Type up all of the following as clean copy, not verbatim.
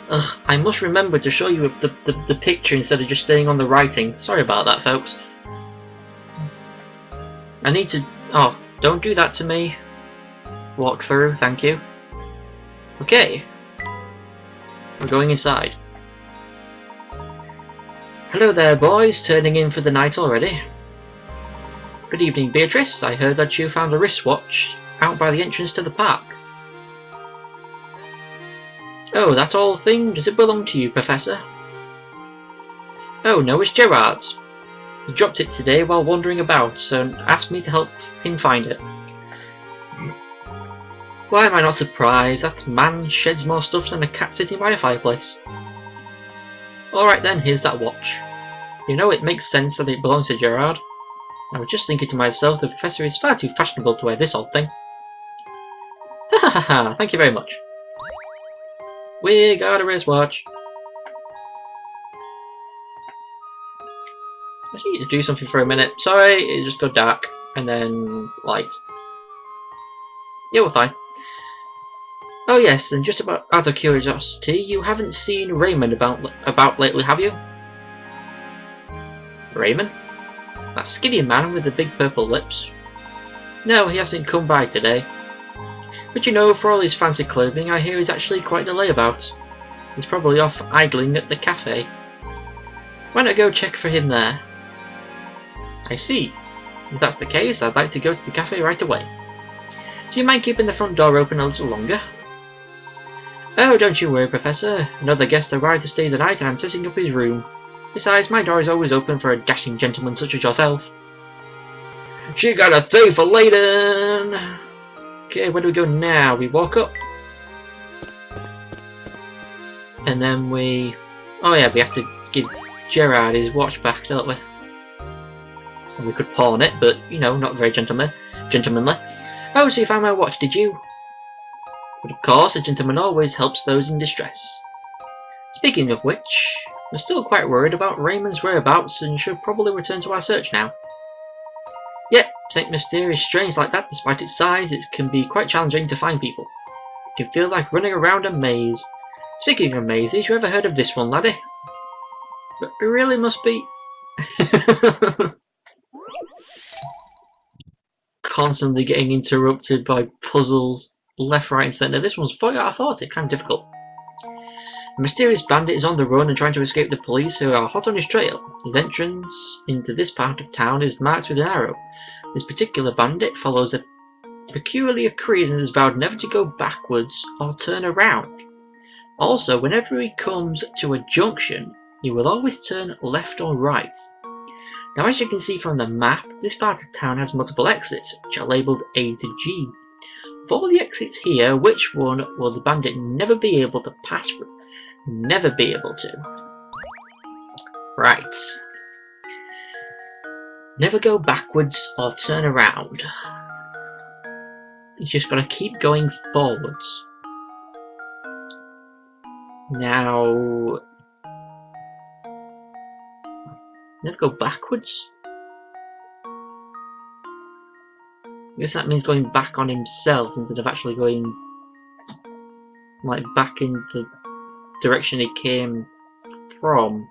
Ugh, I must remember to show you the picture instead of just staying on the writing. Sorry about that, folks. I need to... Oh, don't do that to me. Walk through, thank you. Okay. We're going inside. Hello there, boys. Turning in for the night already. Good evening, Beatrice. I heard that you found a wristwatch out by the entrance to the park. Oh, that old thing? Does it belong to you, Professor? Oh, no, it's Gerard's. He dropped it today while wandering about, so asked me to help him find it. Why am I not surprised? That man sheds more stuff than a cat sitting by a fireplace. Alright then, here's that watch. You know, it makes sense that it belongs to Gerard. I was just thinking to myself, the Professor is far too fashionable to wear this old thing. Ha ha ha ha, thank you very much. We got a wristwatch. I need to do something for a minute. Sorry, it just got dark. And then light. Yeah, we're fine. Oh yes, and just about out of curiosity, you haven't seen Raymond about lately, have you? Raymond? That skinny man with the big purple lips? No, he hasn't come by today. But you know, for all his fancy clothing, I hear he's actually quite a layabout. He's probably off idling at the cafe. Why not go check for him there? I see. If that's the case, I'd like to go to the cafe right away. Do you mind keeping the front door open a little longer? Oh, don't you worry, Professor. Another guest arrived to stay the night and I'm setting up his room. Besides, my door is always open for a dashing gentleman such as yourself. She got a thief for Layton! Okay, where do we go now? We walk up. And then we... Oh yeah, we have to give Gerard his watch back, don't we? And we could pawn it, but, you know, not very gentlemanly. Oh, so you found my watch, did you? But of course, a gentleman always helps those in distress. Speaking of which, we're still quite worried about Raymond's whereabouts and should probably return to our search now. Yep, St. Mystere is strange like that. Despite its size, it can be quite challenging to find people. It can feel like running around a maze. Speaking of mazes, you ever heard of this one, laddie? But it really must be... Constantly getting interrupted by puzzles left, right and centre. This one's 40 out of 40, kind of difficult. A mysterious bandit is on the run and trying to escape the police who are hot on his trail. His entrance into this part of town is marked with an arrow. This particular bandit follows a peculiar creed and has vowed never to go backwards or turn around. Also, whenever he comes to a junction, he will always turn left or right. Now, as you can see from the map, this part of town has multiple exits, which are labelled A to G. Of all the exits here, which one will the bandit never be able to pass through? Never be able to. Right. Never go backwards or turn around. You just gotta keep going forwards. Now... Never go backwards? I guess that means going back on himself instead of actually going like back in the direction he came from.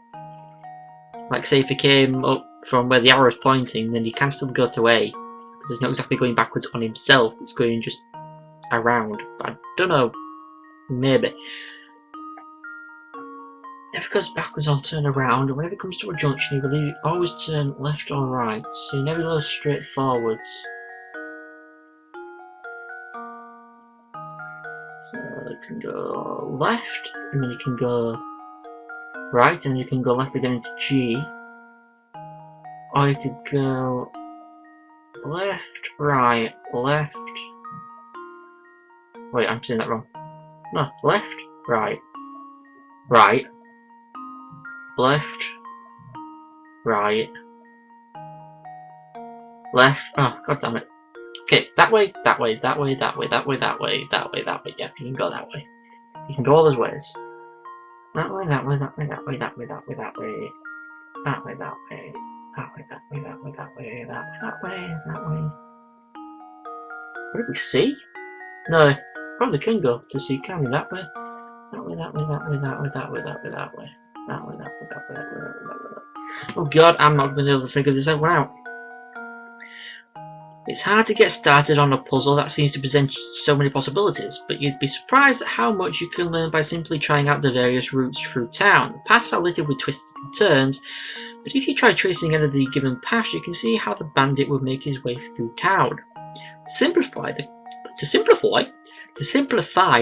Like say if he came up from where the arrow is pointing, then he can still go to A. Because it's not exactly going backwards on himself, it's going just around. But I don't know. Maybe. Never goes backwards or turn around, and whenever he comes to a junction, he will always turn left or right, so he never goes straight forwards. So you can go left, and then you can go right, and you can go left again into G. Or you could go left, right, left. Wait, I'm saying that wrong. No, left, right, right. Left, right, left. Oh, god damn it. Okay, that way, that way, that way, that way, that way, that way, that way, that way. Yeah, you can go that way. You can go all those ways. That way, that way, that way, that way, that way, that way, that way, that way, that way, that way, that way, that way, that way, that way, that way. Where did we see? No, probably can go to see, can we, that way? That way, that way, that way, that way, that way, that way, that way. That way, that way, that way, that way, that way, that way, that way. Oh god, I'm not going to be able to figure this one out. It's hard to get started on a puzzle that seems to present so many possibilities, but you'd be surprised at how much you can learn by simply trying out the various routes through town. The paths are littered with twists and turns, but if you try tracing any of the given paths, you can see how the bandit would make his way through town. To simplify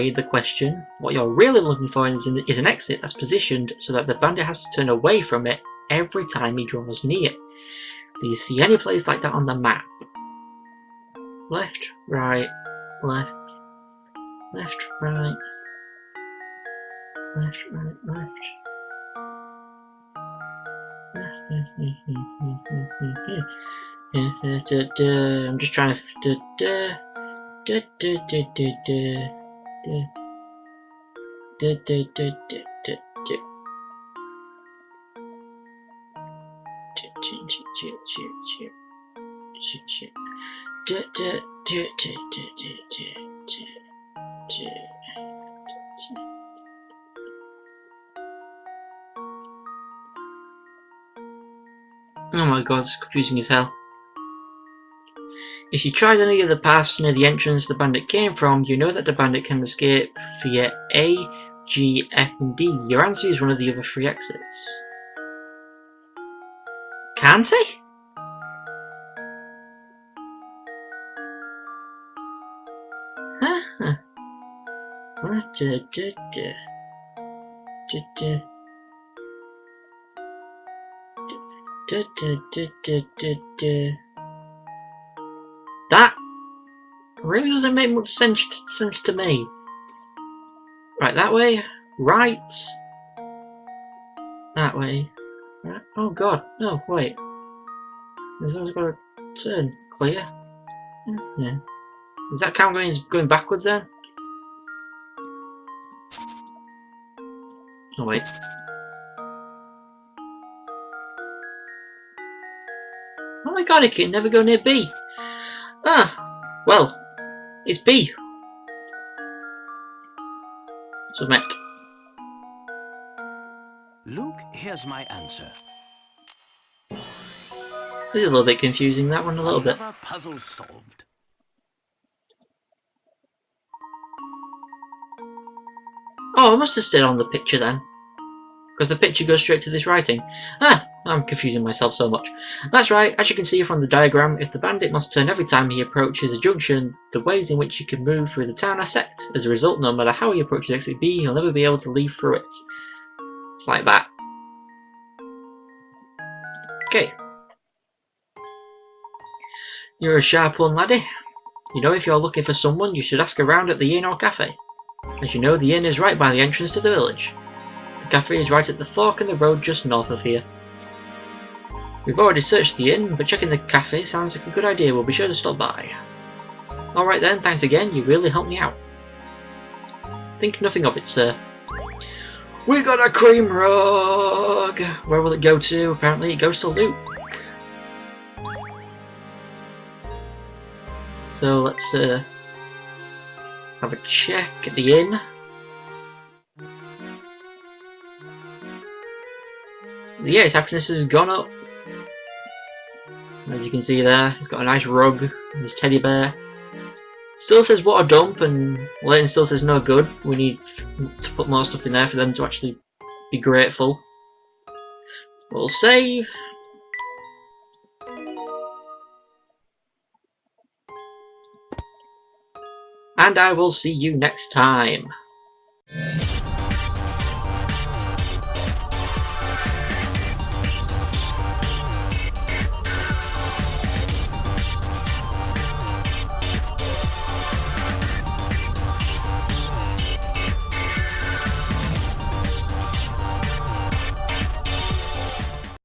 the question, what you're really looking for is an exit that's positioned so that the bandit has to turn away from it every time he draws near. Do you see any place like that on the map? Left, right, left, left, right, left, right, left. I'm just trying to. Oh my god, it's confusing as hell. If you tried any of the paths near the entrance the bandit came from, you know that the bandit can escape via A, G, F and D. Your answer is one of the other 3 exits. Can't he? Huh? That really doesn't make much sense to me. Right, that way. Right. That way. Right. Oh god. No, wait. There's always got to turn. Clear. Yeah. Does that count going backwards then? Oh wait. Oh my god, it can never go near B. Ah, well, it's B. Submit. Luke, here's my answer. This is a little bit confusing, that one, a little bit. Another puzzle solved. Oh, I must have stayed on the picture then. Because the picture goes straight to this writing. Ah, I'm confusing myself so much. That's right, as you can see from the diagram, if the bandit must turn every time he approaches a junction, the ways in which he can move through the town are set. As a result, no matter how he approaches exit B, he'll never be able to leave through it. It's like that. Okay. You're a sharp one, laddie. You know, if you're looking for someone, you should ask around at the inn or cafe. As you know, the inn is right by the entrance to the village. The cafe is right at the fork in the road just north of here. We've already searched the inn, but checking the cafe sounds like a good idea. We'll be sure to stop by. Alright then, thanks again, you really helped me out. Think nothing of it, sir. We got a cream rug! Where will it go to? Apparently it goes to Luke. So let's have a check at the inn. Yeah, his happiness has gone up. As you can see there, he's got a nice rug and his teddy bear. Still says what a dump, and Layton still says no good. We need to put more stuff in there for them to actually be grateful. We'll save. And I will see you next time.